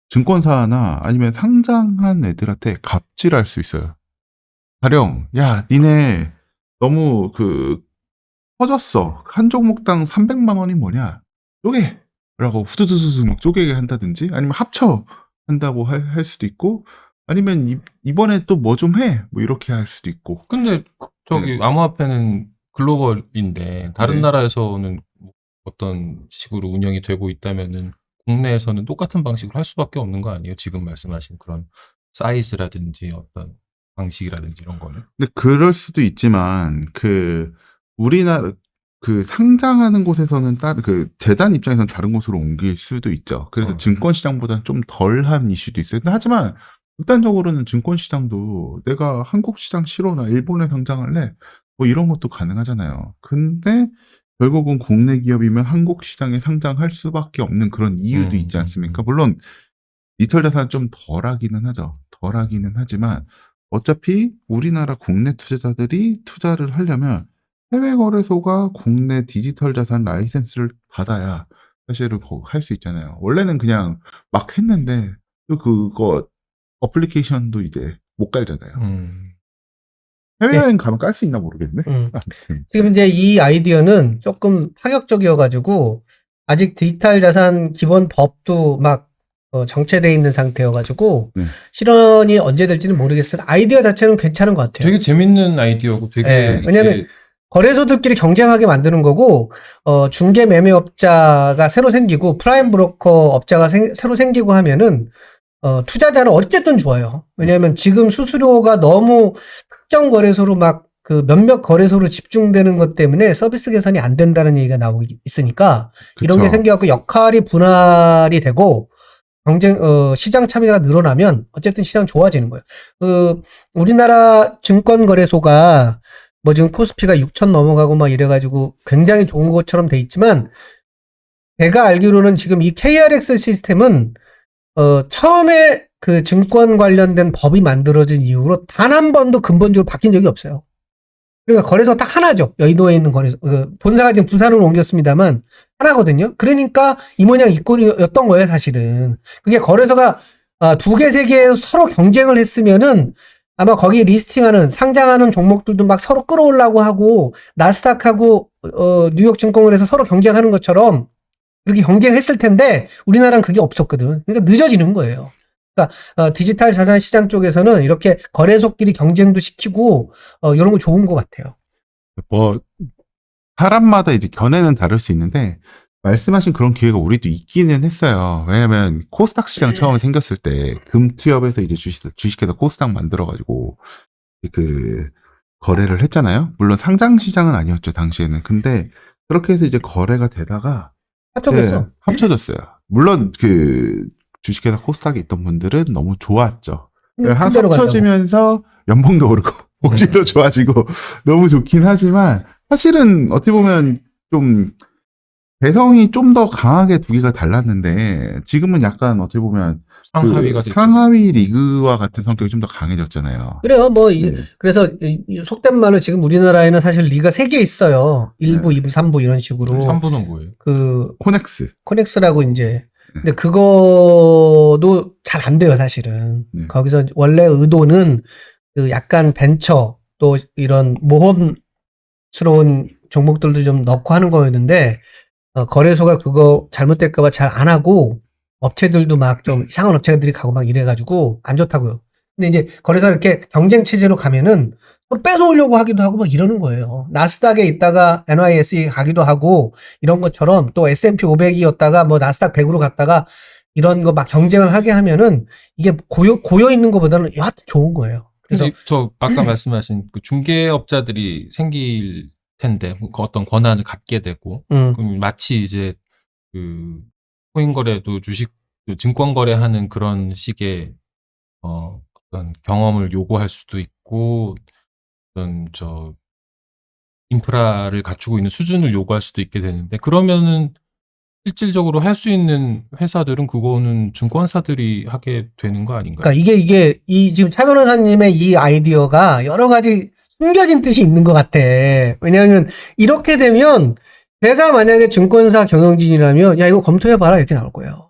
증권사나 아니면 상장한 애들한테 갑질할 수 있어요. 가령 야 니네 너무 그 커졌어. 한 종목당 300만 원이 뭐냐? 쪼개! 라고 후두두두두 막 쪼개게 한다든지 아니면 합쳐 한다고 할 수도 있고 아니면 이번에 또 뭐 좀 해! 뭐 이렇게 할 수도 있고 근데 저기 암호화폐는 글로벌인데 다른 네. 나라에서는 어떤 식으로 운영이 되고 있다면은 국내에서는 똑같은 방식으로 할 수밖에 없는 거 아니에요? 지금 말씀하신 그런 사이즈라든지 어떤 방식이라든지 이런 거는. 근데 그럴 수도 있지만 그 우리나라 그 상장하는 곳에서는 그 재단 입장에서는 다른 곳으로 옮길 수도 있죠. 그래서 증권 시장보다는 좀 덜한 이슈도 있어요. 근데 하지만 극단적으로는 증권 시장도 내가 한국 시장 싫어 나 일본에 상장할래 뭐 이런 것도 가능하잖아요. 근데 결국은 국내 기업이면 한국 시장에 상장할 수밖에 없는 그런 이유도 있지 않습니까? 물론 디지털 자산 좀 덜하기는 하죠. 덜하기는 하지만 어차피 우리나라 국내 투자자들이 투자를 하려면 해외 거래소가 국내 디지털 자산 라이센스를 받아야 사실은 할 수 있잖아요. 원래는 그냥 막 했는데 또 그거 어플리케이션도 이제 못 깔잖아요. 해외여행 가면 깔 수 있나 모르겠네. 지금 이제 이 아이디어는 조금 파격적이어가지고, 아직 디지털 자산 기본 법도 막 정체돼 있는 상태여가지고, 실현이 언제 될지는 모르겠으나 아이디어 자체는 괜찮은 것 같아요. 되게 재밌는 아이디어고 되게 네, 왜냐면 거래소들끼리 경쟁하게 만드는 거고, 중개 매매업자가 새로 생기고, 프라임 브로커 업자가 새로 생기고 하면은, 투자자는 어쨌든 좋아요. 왜냐하면 지금 수수료가 너무 특정 거래소로 막 그 몇몇 거래소로 집중되는 것 때문에 서비스 개선이 안 된다는 얘기가 나오고 있으니까 이런 게 생겨갖고 역할이 분할이 되고 시장 참여가 늘어나면 어쨌든 시장 좋아지는 거예요. 우리나라 증권거래소가 뭐 지금 코스피가 6천 넘어가고 막 이래가지고 굉장히 좋은 것처럼 돼 있지만 제가 알기로는 지금 이 KRX 시스템은 처음에 그 증권 관련된 법이 만들어진 이후로 단 한 번도 근본적으로 바뀐 적이 없어요. 그러니까 거래소 딱 하나죠. 여의도에 있는 거래소. 본사가 지금 부산으로 옮겼습니다만 하나거든요. 그러니까 이 모양 이 꼴이었던 거예요, 사실은. 그게 거래소가 두 개, 세 개 서로 경쟁을 했으면은 아마 거기 리스팅하는 상장하는 종목들도 막 서로 끌어올라고 하고 나스닥하고 뉴욕 증권거래소 서로 경쟁하는 것처럼 그렇게 경쟁했을 텐데 우리나라는 그게 없었거든. 그러니까 늦어지는 거예요. 그러니까 디지털 자산 시장 쪽에서는 이렇게 거래소끼리 경쟁도 시키고 이런 거 좋은 것 같아요. 뭐 사람마다 이제 견해는 다를 수 있는데 말씀하신 그런 기회가 우리도 있기는 했어요. 왜냐면 코스닥 시장 처음에 생겼을 때 금투협에서 이제 주식회사 코스닥 만들어가지고 그 거래를 했잖아요. 물론 상장 시장은 아니었죠 당시에는. 근데 그렇게 해서 이제 거래가 되다가 합쳐졌어요. 물론 그 주식회사 코스닥에 있던 분들은 너무 좋았죠. 큰 데로 간다고. 합쳐지면서 연봉도 오르고 복지도 좋아지고 너무 좋긴 하지만 사실은 어떻게 보면 좀 배성이 좀 더 강하게 두 개가 달랐는데 지금은 약간 어떻게 보면 상하위가 됐죠. 상하위 리그와 같은 성격이 좀 더 강해졌잖아요. 그래요. 뭐 네. 그래서 이 속된 말로 지금 우리나라에는 사실 리가 3개 있어요. 1부, 2부, 3부 이런 식으로. 3부는 뭐예요? 그 코넥스. 코넥스라고 이제 근데 그거도 잘 안 돼요, 사실은. 네. 거기서 원래 의도는 그 약간 벤처 또 이런 모험스러운 종목들도 좀 넣고 하는 거였는데 거래소가 그거 잘못될까봐 잘 안 하고 업체들도 막 좀 이상한 업체들이 가고 막 이래가지고 안 좋다고요. 근데 이제 거래소 이렇게 경쟁 체제로 가면은 또 뺏어오려고 하기도 하고 막 이러는 거예요. 나스닥에 있다가 NYSE 가기도 하고 이런 것처럼 또 S&P 500이었다가 뭐 나스닥 100으로 갔다가 이런 거 막 경쟁을 하게 하면은 이게 고여 있는 것보다는 여하튼 좋은 거예요. 그래서 그래서 저 아까 말씀하신 그 중개업자들이 생길 텐데 그 어떤 권한을 갖게 되고 그럼 마치 이제 그 코인 거래도 주식 그 증권 거래하는 그런 식의 어떤 경험을 요구할 수도 있고 어떤 인프라를 갖추고 있는 수준을 요구할 수도 있게 되는데 그러면은 실질적으로 할 수 있는 회사들은 그거는 증권사들이 하게 되는 거 아닌가요? 그러니까 이게 이 지금 차 변호사님의 이 아이디어가 여러 가지 숨겨진 뜻이 있는 것 같아. 왜냐하면 이렇게 되면 제가 만약에 증권사 경영진이라면 야 이거 검토해봐라 이렇게 나올 거예요.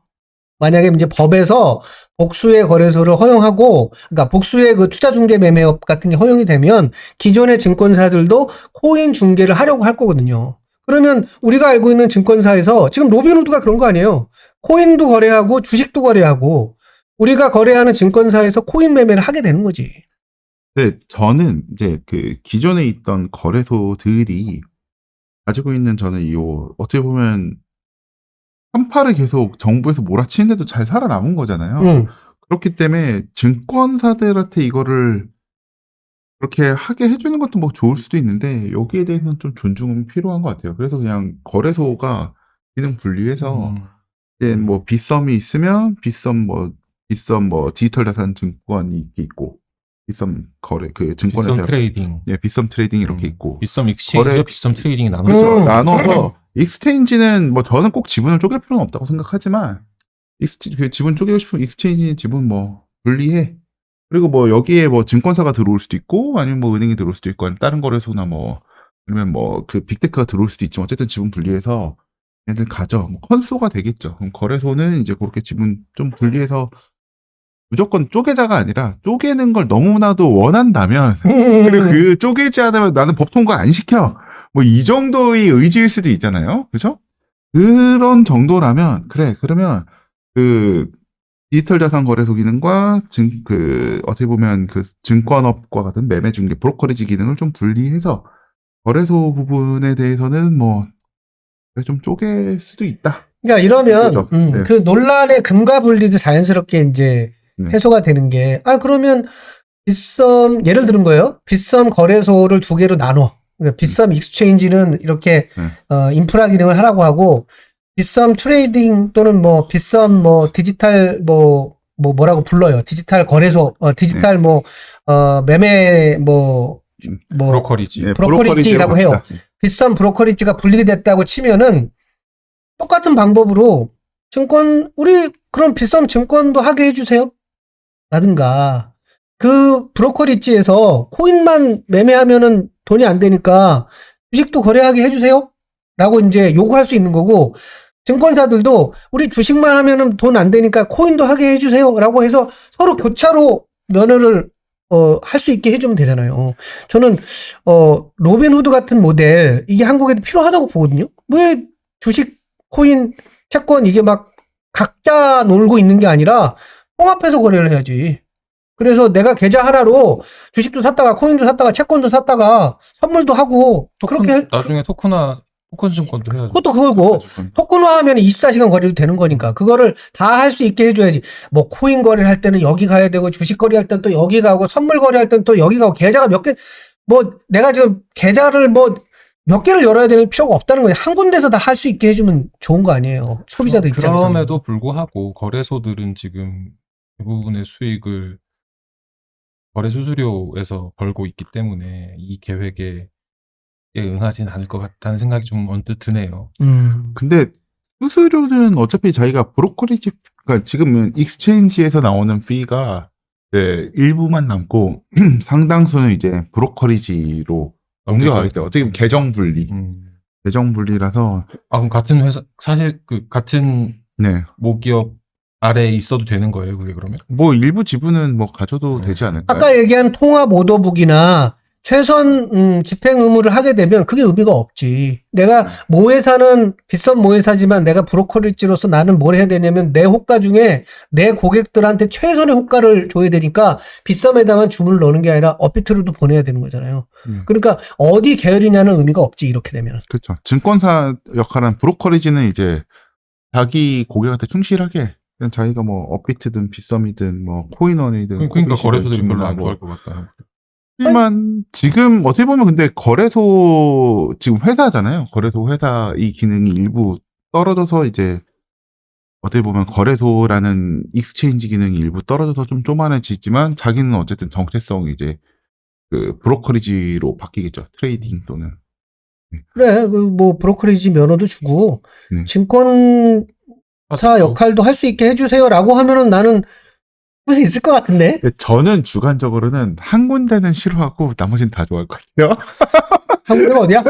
만약에 이제 법에서 복수의 거래소를 허용하고 그러니까 복수의 그 투자 중개 매매업 같은 게 허용이 되면 기존의 증권사들도 코인 중개를 하려고 할 거거든요. 그러면 우리가 알고 있는 증권사에서 지금 로빈후드가 그런 거 아니에요. 코인도 거래하고 주식도 거래하고 우리가 거래하는 증권사에서 코인 매매를 하게 되는 거지. 네, 저는 이제 그 기존에 있던 거래소들이 가지고 있는 저는 어떻게 보면 한파를 계속 정부에서 몰아치는데도 잘 살아남은 거잖아요. 그렇기 때문에 증권사들한테 이거를 그렇게 하게 해주는 것도 뭐 좋을 수도 있는데 여기에 대해서는 좀 존중은 필요한 것 같아요. 그래서 그냥 거래소가 기능 분리해서 이제 뭐 빗썸이 있으면 빗썸 디지털 자산 증권이 있고 빗썸 거래 그 증권에서 빗썸 트레이딩, 예, 빗썸 트레이딩 이렇게 있고 빗썸 익스체인지와 거래- 빗썸 트레이딩이 나눠져. 그렇죠. 나눠서 익스체인지는 뭐 저는 꼭 지분을 쪼갤 필요는 없다고 생각하지만 그 지분 쪼개고 싶으면 익스체인지 지분 뭐 분리해. 그리고 뭐 여기에 뭐 증권사가 들어올 수도 있고 아니면 뭐 은행이 들어올 수도 있고 아니면 다른 거래소나 뭐 아니면 뭐 그 빅테크가 들어올 수도 있지만 어쨌든 지분 분리해서 얘들 가져. 뭐 컨소가 되겠죠. 그럼 거래소는 이제 그렇게 지분 좀 분리해서 무조건 쪼개자가 아니라 쪼개는 걸 너무나도 원한다면 그리고 그 쪼개지 않으면 나는 법 통과 안 시켜. 뭐 이 정도의 의지일 수도 있잖아요. 그죠? 그런 정도라면 그래. 그러면 그 디지털 자산 거래소 기능과 어떻게 보면 그 증권업과 같은 매매 중개 브로커리지 기능을 좀 분리해서 거래소 부분에 대해서는 뭐 좀 쪼갤 수도 있다. 그러니까 이러면 그죠? 네. 그 논란의 금과 분리도 자연스럽게 이제 네. 해소가 되는 게 그러면 빗썸 예를 들은 거예요. 빗썸 거래소를 2개로 나눠. 그러니까 빗썸 익스체인지는 이렇게 인프라 기능을 하라고 하고 빗썸 트레이딩 또는 뭐 빗썸 뭐 디지털 뭐라고 불러요. 디지털 거래소 디지털 매매 브로커리지. 예, 브로커리지라고 해요. 합시다. 빗썸 브로커리지가 분리됐다고 치면은 똑같은 방법으로 우리 그럼 빗썸 증권도 하게 해주세요. 라든가 그 브로커리지에서 코인만 매매하면은 돈이 안 되니까 주식도 거래하게 해주세요. 라고 이제 요구할 수 있는 거고 증권사들도 우리 주식만 하면은 돈 안 되니까 코인도 하게 해주세요. 라고 해서 서로 교차로 면허를 할 수 있게 해주면 되잖아요. 저는 로빈후드 같은 모델 이게 한국에도 필요하다고 보거든요. 왜 주식, 코인, 채권 이게 막 각자 놀고 있는 게 아니라 통합해서 거래를 해야지. 그래서 내가 계좌 하나로 주식도 샀다가 코인도 샀다가 채권도 샀다가 선물도 하고 그렇게 나중에 토큰 증권도 해야죠. 그것도 그거고 토큰화하면 24시간 거래도 되는 거니까 그거를 다 할 수 있게 해줘야지. 뭐 코인 거래를 할 때는 여기 가야 되고 주식 거래할 때는 또 여기 가고 선물 거래할 때는 또 여기 가고 계좌가 몇 개 내가 지금 계좌를 몇 개를 열어야 될 필요가 없다는 거예요. 한 군데서 다 할 수 있게 해주면 좋은 거 아니에요. 소비자들 입장에서. 그럼에도 불구하고 거래소들은 지금 대부분의 수익을 거래 수수료에서 벌고 있기 때문에 이 계획에 응하진 않을 것 같다는 생각이 좀 언뜻 드네요. 근데 수수료는 어차피 자기가 브로커리지, 그러니까 지금은 익스체인지에서 나오는 피가 네, 일부만 남고 상당수는 이제 브로커리지로 옮겨가기 때문에 어떻게 보면 계정 분리, 계정 분리라서 그럼 같은 회사, 사실 같은 네, 모기업 아래에 있어도 되는 거예요, 그게 그러면? 뭐 일부 지분은 뭐 가져도 되지 않을까요? 아까 얘기한 통합 오더북이나 최선 집행 의무를 하게 되면 그게 의미가 없지. 내가 모회사는 비싼 모회사지만 내가 브로커리지로서 나는 뭘 해야 되냐면 내 호가 중에 내 고객들한테 최선의 호가를 줘야 되니까 비썸에다만 주문을 넣는 게 아니라 업비트로도 보내야 되는 거잖아요. 그러니까 어디 계열이냐는 의미가 없지, 이렇게 되면. 그렇죠. 증권사 역할은 브로커리지는 이제 자기 고객한테 충실하게 그냥 자기가 뭐 업비트든 빗썸이든 뭐 코인원이든 그러니까 코빗이든 거래소들이 별로 안 주문하고. 좋아할 것 같다. 하지만 지금 어떻게 보면 근데 거래소 지금 회사잖아요. 거래소 회사 이 기능이 일부 떨어져서 이제 어떻게 보면 거래소라는 익스체인지 기능이 일부 떨어져서 좀 쪼만해지지만 자기는 어쨌든 정체성이 이제 그 브로커리지로 바뀌겠죠. 트레이딩 또는. 그래, 뭐 브로커리지 면허도 주고 네. 증권사 역할도 할 수 있게 해주세요라고 하면은 나는 할 수 있을 것 같은데. 근데 저는 주관적으로는 한 군데는 싫어하고 나머지는 다 좋아할 것 같아요. 한국은 어디야?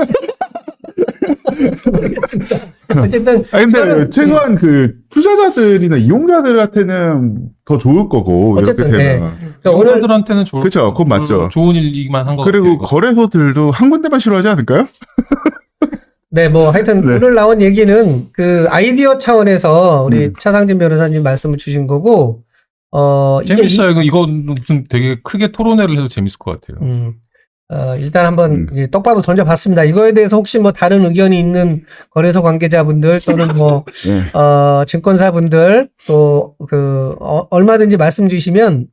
모르겠습니다. 어쨌든 아니, 근데 이거는, 최소한 그 투자자들이나 이용자들한테는 더 좋을 거고, 어쨌든, 이렇게 되면. 그러니까 오늘 오늘들한테는 좋을 그쵸, 그건 맞죠. 좋은 일이만 한 것 같아요. 그리고 이거. 거래소들도 한 군데만 싫어하지 않을까요? 네, 뭐 하여튼 네. 오늘 나온 얘기는 그 아이디어 차원에서 우리 차상진 변호사님 말씀을 주신 거고, 이게 재밌어요. 이거 무슨 되게 크게 토론회를 해도 재밌을 것 같아요. 일단 한번 이제 떡밥을 던져봤습니다. 이거에 대해서 혹시 뭐 다른 의견이 있는 거래소 관계자분들 또는 뭐 네. 증권사분들 또 얼마든지 말씀 주시면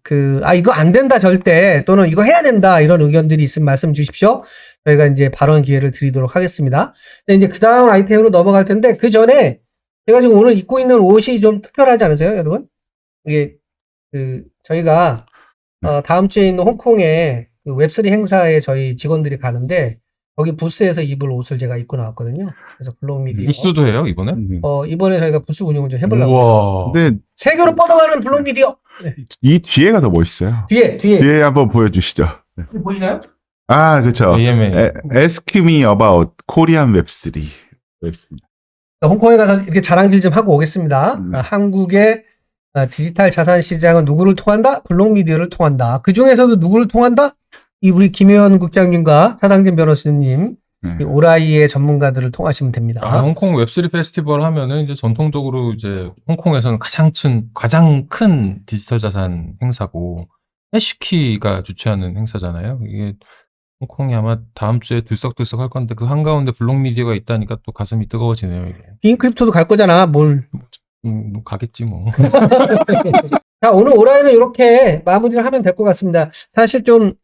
이거 안 된다 절대 또는 이거 해야 된다 이런 의견들이 있으면 말씀 주십시오. 저희가 이제 발언 기회를 드리도록 하겠습니다. 이제 그 다음 아이템으로 넘어갈 텐데 그 전에 제가 지금 오늘 입고 있는 옷이 좀 특별하지 않으세요, 여러분? 이게 저희가 다음 주에 있는 홍콩에 그 웹3 행사에 저희 직원들이 가는데 거기 부스에서 입을 옷을 제가 입고 나왔거든요. 그래서 블록미디어 뉴스도 해요 이번에? 이번에 저희가 부스 운영을 좀 해보려고. 우와. 근데 세계로 뻗어가는 블록미디어. 네. 이 뒤에가 더 멋있어요. 뒤에 한번 보여주시죠. 네. 보이나요? 아, 그쵸. AMA. Ask me about Korean Web3. 홍콩에 가서 이렇게 자랑질 좀 하고 오겠습니다. 한국의 디지털 자산 시장은 누구를 통한다? 블록미디어를 통한다. 그 중에서도 누구를 통한다? 우리 김혜원 국장님과 차상진 변호사님, 이 오라이의 전문가들을 통하시면 됩니다. 홍콩 웹3 페스티벌 하면은 이제 전통적으로 이제 홍콩에서는 가장 큰 디지털 자산 행사고 해시키가 주최하는 행사잖아요. 이게 홍콩이 아마 다음 주에 들썩들썩 할 건데 그 한가운데 블록미디어가 있다니까 또 가슴이 뜨거워지네요. 이게. 빈크립토도 갈 거잖아. 뭘. 뭐 가겠지 뭐. 자, 오늘 오라이는 이렇게 마무리를 하면 될 것 같습니다. 사실 좀,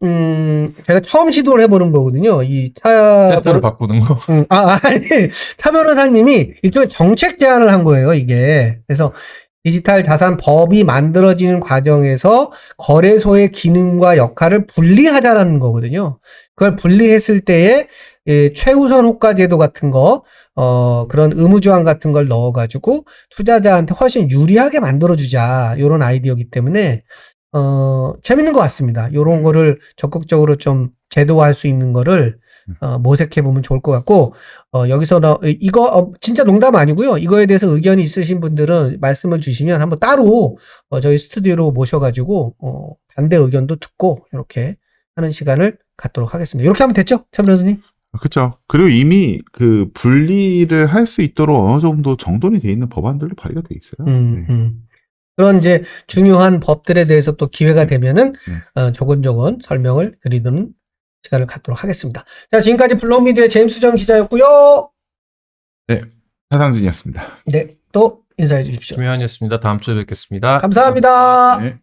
제가 처음 시도를 해보는 거거든요. 이 세트를 바꾸는 거. 아니, 차 변호사님이 일종의 정책 제안을 한 거예요, 이게. 그래서 디지털 자산 법이 만들어지는 과정에서 거래소의 기능과 역할을 분리하자라는 거거든요. 그걸 분리했을 때에 최우선 호가 제도 같은 거, 그런 의무조항 같은 걸 넣어가지고 투자자한테 훨씬 유리하게 만들어주자. 요런 아이디어이기 때문에, 재밌는 것 같습니다. 요런 거를 적극적으로 좀 제도화할 수 있는 거를 모색해보면 좋을 것 같고, 여기서 이거 진짜 농담 아니고요. 이거에 대해서 의견이 있으신 분들은 말씀을 주시면 한번 따로 저희 스튜디오로 모셔가지고 반대 의견도 듣고 이렇게 하는 시간을 갖도록 하겠습니다. 이렇게 하면 됐죠? 참 변호사님? 그렇죠. 그리고 이미 그 분리를 할 수 있도록 어느 정도 정돈이 돼 있는 법안들도 발의가 돼 있어요. 그런 이제 중요한 법들에 대해서 또 기회가 되면은 조곤조곤 설명을 드리는 시간을 갖도록 하겠습니다. 자, 지금까지 블록미디어의 제임스 정 기자였고요. 네, 차상진이었습니다. 네, 또 인사해 주십시오. 김혜환이었습니다. 다음 주에 뵙겠습니다. 감사합니다. 네.